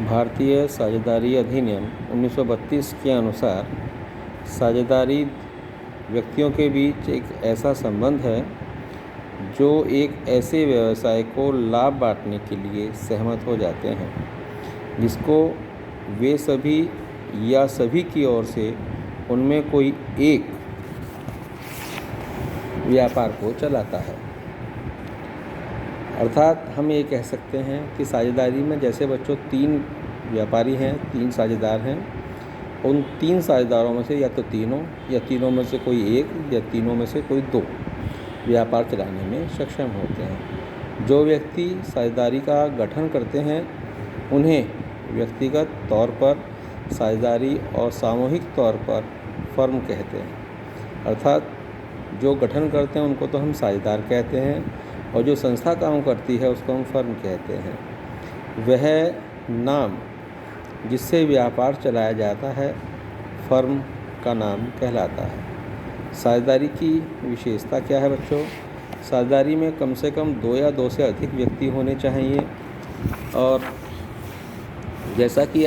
भारतीय साझेदारी अधिनियम 1932 के अनुसार साझेदारी व्यक्तियों के बीच एक ऐसा संबंध है जो एक ऐसे व्यवसाय को लाभ बांटने के लिए सहमत हो जाते हैं जिसको वे सभी या सभी की ओर से उनमें कोई एक व्यापार को चलाता है। अर्थात हम ये कह सकते हैं कि साझेदारी में जैसे बच्चों 3 व्यापारी हैं, 3 साझेदार हैं, उन 3 साझेदारों में से या तो तीनों या तीनों में से कोई एक या तीनों में से कोई 2 व्यापार चलाने में सक्षम होते हैं। जो व्यक्ति साझेदारी का गठन करते हैं उन्हें व्यक्तिगत तौर पर साझेदारी और सामूहिक तौर पर फर्म कहते हैं। अर्थात जो गठन करते हैं उनको तो हम साझेदार कहते हैं और जो संस्था काम करती है उसको हम फर्म कहते हैं। वह नाम जिससे व्यापार चलाया जाता है फर्म का नाम कहलाता है। साझेदारी की विशेषता क्या है बच्चों? साझेदारी में कम से कम 2 या 2 से अधिक व्यक्ति होने चाहिए और जैसा कि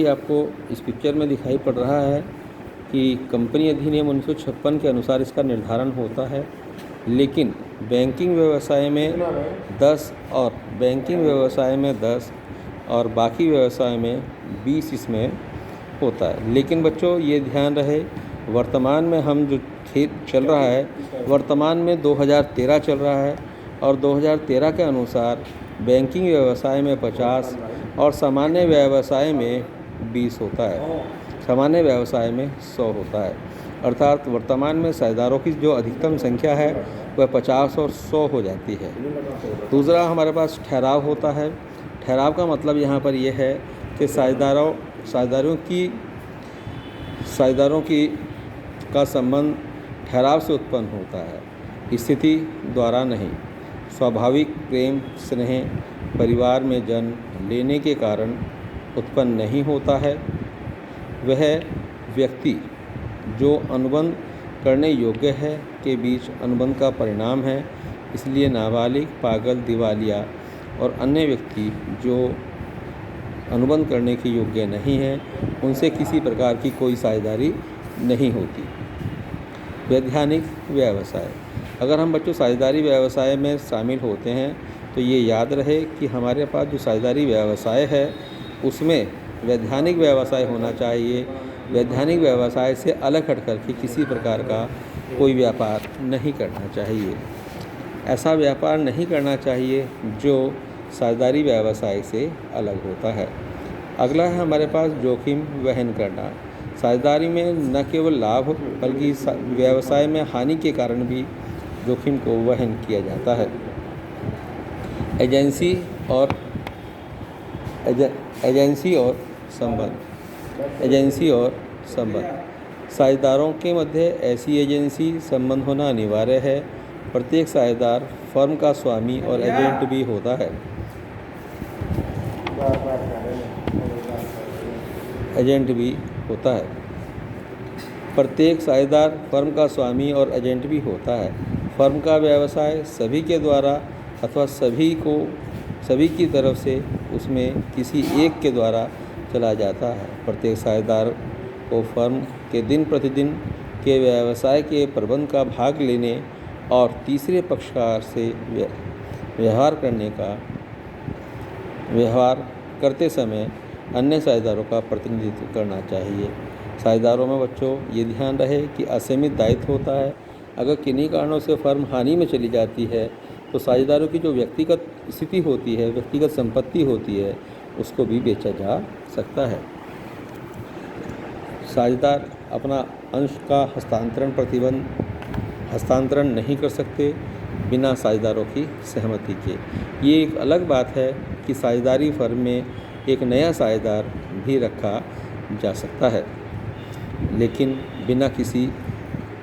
आपको इस पिक्चर में दिखाई पड़ रहा है कि कंपनी अधिनियम 1956 के अनुसार इसका निर्धारण होता है, लेकिन बैंकिंग व्यवसाय में 10 और बाकी व्यवसाय में 20 इसमें होता है। लेकिन बच्चों ये ध्यान रहे, वर्तमान में हम जो चल रहा है वर्तमान में 2013 चल रहा है और 2013 के अनुसार बैंकिंग व्यवसाय में 50 और सामान्य व्यवसाय में 20 होता है, सामान्य व्यवसाय में 100 होता है। अर्थात वर्तमान में साझेदारों की जो अधिकतम संख्या है वह 50 और 100 हो जाती है। दूसरा हमारे पास ठहराव होता है। ठहराव का मतलब यहाँ पर यह है कि साझेदारों की का संबंध ठहराव से उत्पन्न होता है, स्थिति द्वारा नहीं। स्वाभाविक प्रेम स्नेह परिवार में जन्म लेने के कारण उत्पन्न नहीं होता है। वह व्यक्ति जो अनुबंध करने योग्य है के बीच अनुबंध का परिणाम है। इसलिए नाबालिग, पागल, दिवालिया और अन्य व्यक्ति जो अनुबंध करने के योग्य नहीं हैं उनसे किसी प्रकार की कोई साझेदारी नहीं होती। वैधानिक व्यवसाय, अगर हम बच्चों साझेदारी व्यवसाय में शामिल होते हैं तो ये याद रहे कि हमारे पास जो साझेदारी व्यवसाय है उसमें वैधानिक व्यवसाय होना चाहिए। वैधानिक व्यवसाय से अलग हट करके किसी प्रकार का कोई व्यापार नहीं करना चाहिए। ऐसा व्यापार नहीं करना चाहिए जो साझेदारी व्यवसाय से अलग होता है। अगला है हमारे पास जोखिम वहन करना। साझेदारी में न केवल लाभ बल्कि व्यवसाय में हानि के कारण भी जोखिम को वहन किया जाता है। एजेंसी और संबंध, साझेदारों के मध्य ऐसी एजेंसी संबंध होना अनिवार्य है। प्रत्येक साझेदार फर्म का स्वामी और एजेंट भी होता है। प्रत्येक साझेदार फर्म का स्वामी और एजेंट भी होता है। फर्म का व्यवसाय सभी के द्वारा अथवा सभी की तरफ से उसमें किसी एक के द्वारा चला जाता है। प्रत्येक साझेदार को फर्म के दिन प्रतिदिन के व्यवसाय के प्रबंध का भाग लेने और तीसरे पक्षकार से व्यवहार करते समय अन्य साझेदारों का प्रतिनिधित्व करना चाहिए। साझेदारों में बच्चों ये ध्यान रहे कि असीमित दायित्व होता है। अगर किन्हीं कारणों से फर्म हानि में चली जाती है तो साझेदारों की जो व्यक्तिगत स्थिति होती है, व्यक्तिगत संपत्ति होती है, उसको भी बेचा जा सकता है। साझेदार अपना अंश का हस्तांतरण नहीं कर सकते बिना साझेदारों की सहमति के। ये एक अलग बात है कि साझेदारी फर्म में एक नया साझेदार भी रखा जा सकता है, लेकिन बिना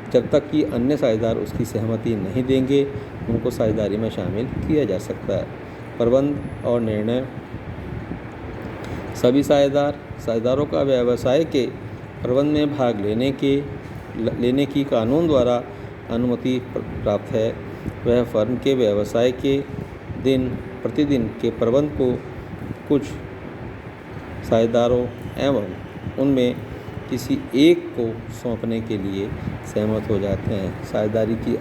जब तक कि अन्य साझेदार उसकी सहमति नहीं देंगे उनको साझेदारी में शामिल किया जा सकता है। प्रबंध और निर्णय, सभी साझेदारों का व्यवसाय के प्रबंध में भाग लेने के लेने की कानून द्वारा अनुमति प्राप्त है, वह फर्म के व्यवसाय के दिन प्रतिदिन के प्रबंध को कुछ साझेदारों एवं उनमें किसी एक को सौंपने के लिए सहमत हो जाते हैं। साझेदारी की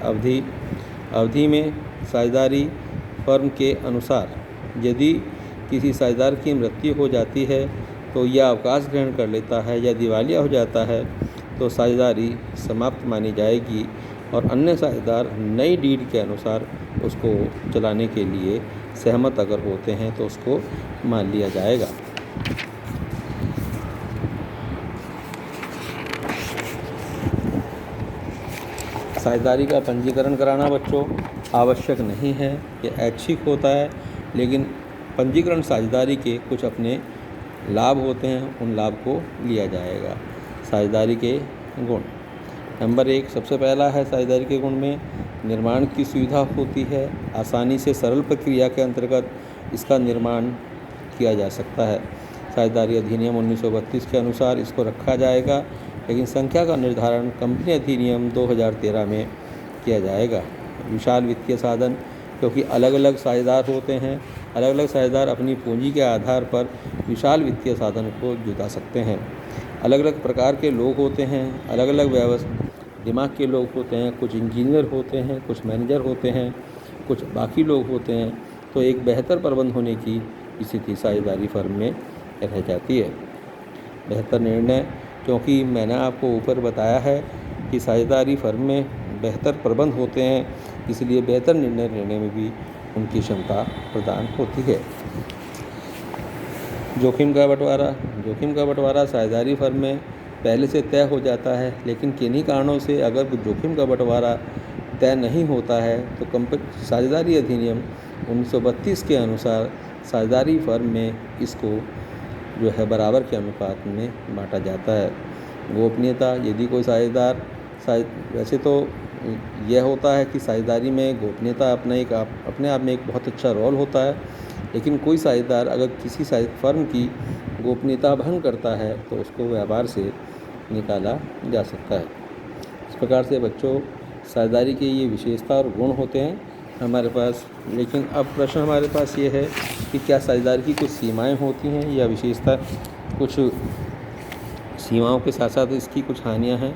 अवधि में साझेदारी फर्म के अनुसार यदि किसी साझेदार की मृत्यु हो जाती है तो यह अवकाश ग्रहण कर लेता है या दिवालिया हो जाता है तो साझेदारी समाप्त मानी जाएगी और अन्य साझेदार नई डीड के अनुसार उसको चलाने के लिए सहमत अगर होते हैं तो उसको मान लिया जाएगा। साझेदारी का पंजीकरण कराना बच्चों आवश्यक नहीं है, ये ऐच्छिक होता है, लेकिन पंजीकरण साझेदारी के कुछ अपने लाभ होते हैं, उन लाभ को लिया जाएगा। साझेदारी के गुण, नंबर 1 सबसे पहला है साझेदारी के गुण में निर्माण की सुविधा होती है। आसानी से सरल प्रक्रिया के अंतर्गत इसका निर्माण किया जा सकता है। साझेदारी अधिनियम 1932 के अनुसार इसको रखा जाएगा, लेकिन संख्या का निर्धारण कंपनी अधिनियम 2013 में किया जाएगा। विशाल वित्तीय साधन, क्योंकि अलग अलग साझेदार होते हैं, अलग अलग साझेदार अपनी पूंजी के आधार पर विशाल वित्तीय साधन को जुटा सकते हैं। अलग अलग प्रकार के लोग होते हैं, अलग अलग दिमाग के लोग होते हैं, कुछ इंजीनियर होते हैं, कुछ मैनेजर होते हैं, कुछ बाकी लोग होते हैं, तो एक बेहतर प्रबंध होने की स्थिति साझेदारी फर्म में रह जाती है। बेहतर निर्णय, क्योंकि मैंने आपको ऊपर बताया है कि साझेदारी फर्म में बेहतर प्रबंध होते हैं, इसलिए बेहतर निर्णय लेने में भी उनकी क्षमता प्रदान होती है। जोखिम का बंटवारा साझेदारी फर्म में पहले से तय हो जाता है, लेकिन किन्हीं कारणों से अगर जोखिम का बंटवारा तय नहीं होता है तो साझेदारी अधिनियम 1932 के अनुसार साझेदारी फर्म में इसको जो है बराबर के अनुपात में बांटा जाता है। गोपनीयता, यदि कोई साझेदार वैसे तो यह होता है कि साझेदारी में गोपनीयता अपने आप में एक बहुत अच्छा रोल होता है, लेकिन कोई साझेदार अगर किसी फर्म की गोपनीयता भंग करता है तो उसको व्यापार से निकाला जा सकता है। इस प्रकार से बच्चों साझेदारी के ये विशेषता और गुण होते हैं हमारे पास। लेकिन अब प्रश्न हमारे पास ये है कि क्या साझेदारी की कुछ सीमाएं होती हैं या विशेषता, कुछ सीमाओं के साथ साथ इसकी कुछ हानियां हैं।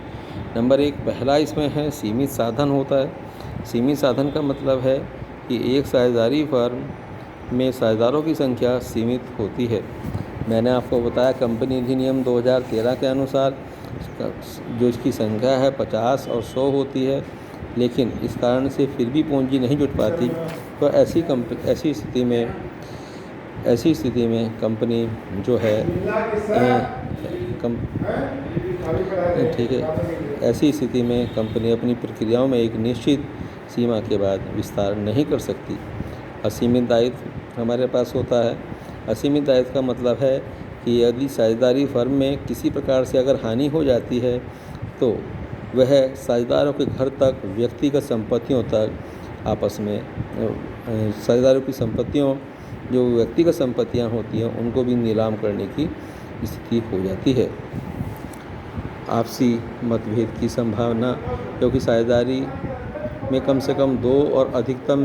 नंबर 1 पहला इसमें है सीमित साधन होता है। सीमित साधन का मतलब है कि एक साझेदारी फर्म में साझेदारों की संख्या सीमित होती है। मैंने आपको बताया कंपनी अधिनियम 2013 के अनुसार जो इसकी संख्या है 50 और 100 होती है, लेकिन इस कारण से फिर भी पूंजी नहीं जुट पाती, तो ऐसी स्थिति में कंपनी जो है ठीक है, ऐसी स्थिति में कंपनी अपनी प्रक्रियाओं में एक निश्चित सीमा के बाद विस्तार नहीं कर सकती। असीमित दायित्व हमारे पास होता है। असीमित दायित्व का मतलब है कि यदि साझेदारी फर्म में किसी प्रकार से अगर हानि हो जाती है तो वह साझेदारों के घर तक, व्यक्तिगत संपत्तियों तक आपस में साझेदारों की संपत्तियों, जो व्यक्तिगत संपत्तियां होती हैं, उनको भी नीलाम करने की स्थिति हो जाती है। आपसी मतभेद की संभावना, क्योंकि साझेदारी में कम से कम 2 और अधिकतम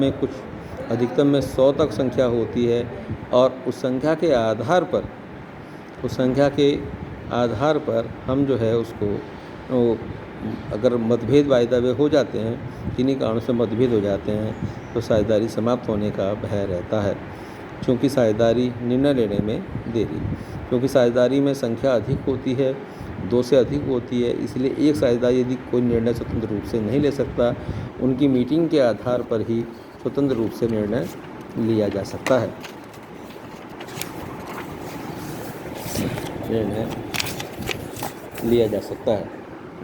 में 100 तक संख्या होती है, और उस संख्या के आधार पर हम जो है उसको अगर मतभेद बाय द वे हो जाते हैं, किन्हीं कारणों से मतभेद हो जाते हैं, तो साझेदारी समाप्त होने का भय रहता है। क्योंकि साझेदारी निर्णय लेने में देरी, क्योंकि साझेदारी में संख्या अधिक होती है, 2 से अधिक होती है, इसलिए एक साझेदार यदि कोई निर्णय स्वतंत्र रूप से नहीं ले सकता, उनकी मीटिंग के आधार पर ही स्वतंत्र रूप से निर्णय लिया जा सकता है।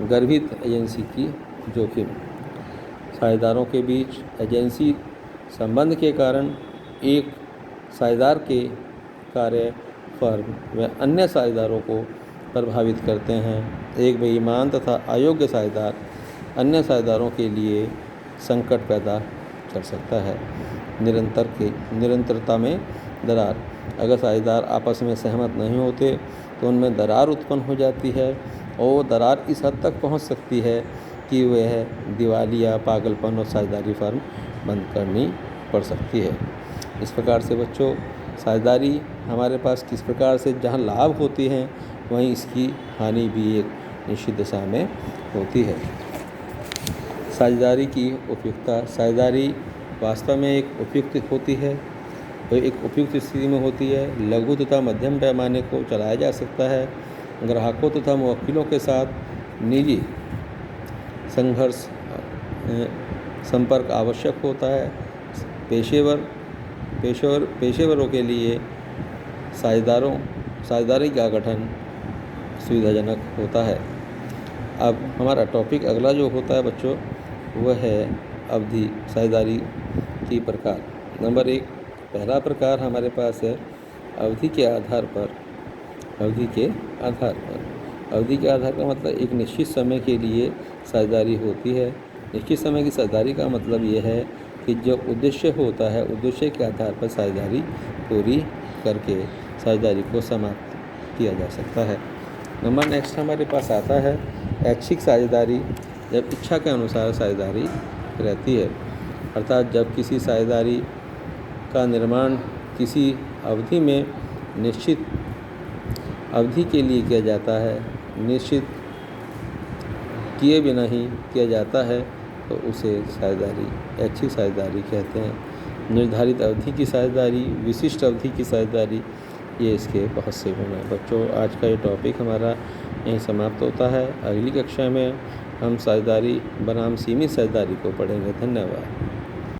गर्भित एजेंसी की जोखिम, साझेदारों के बीच एजेंसी संबंध के कारण एक साझेदार के कार्य फर्म व अन्य साझेदारों को प्रभावित करते हैं। एक बेईमान तथा अयोग्य साझेदार अन्य साझेदारों के लिए संकट पैदा कर सकता है। निरंतरता में दरार, अगर साझेदार आपस में सहमत नहीं होते तो उनमें दरार उत्पन्न हो जाती है। और दरार इस हद तक पहुंच सकती है कि वह दिवालिया, पागलपन और साझेदारी फर्म बंद करनी पड़ सकती है। इस प्रकार से बच्चों, साझेदारी हमारे पास किस प्रकार से जहां लाभ होती हैं, वहीं इसकी हानि भी एक निश्चित दिशा में होती है। साझेदारी की उपयुक्तता। साझेदारी वास्तव में एक उपयुक्त होती है, एक उपयुक्त स्थिति में होती है। लघु तथा मध्यम पैमाने को चलाया जा सकता है। ग्राहकों तथा मुवक्किलों के साथ निजी संपर्क आवश्यक होता है। पेशेवरों के लिए साझेदारी का गठन सुविधाजनक होता है। अब हमारा टॉपिक अगला जो होता है बच्चों, वह है अवधि साझेदारी की प्रकार। नंबर 1, पहला प्रकार हमारे पास है अवधि के आधार पर। अवधि के आधार का मतलब एक निश्चित समय के लिए साझेदारी होती है। निश्चित समय की साझेदारी का मतलब यह है कि जो उद्देश्य होता है, उद्देश्य के आधार पर साझेदारी पूरी करके साझेदारी को समाप्त किया जा सकता है। नंबर नेक्स्ट हमारे पास आता है ऐच्छिक साझेदारी। जब इच्छा के अनुसार साझेदारी रहती है, अर्थात जब किसी साझेदारी का निर्माण किसी अवधि में निश्चित अवधि के लिए किया जाता है, निश्चित किए बिना ही किया जाता है, तो उसे ऐच्छिक साझेदारी कहते हैं। निर्धारित अवधि की साझेदारी, विशिष्ट अवधि की साझेदारी, ये इसके बहुत से गुण हैं। बच्चों, आज का ये टॉपिक हमारा यहीं समाप्त होता है। अगली कक्षा में हम साझेदारी बनाम सीमित साझेदारी को पढ़ेंगे। धन्यवाद।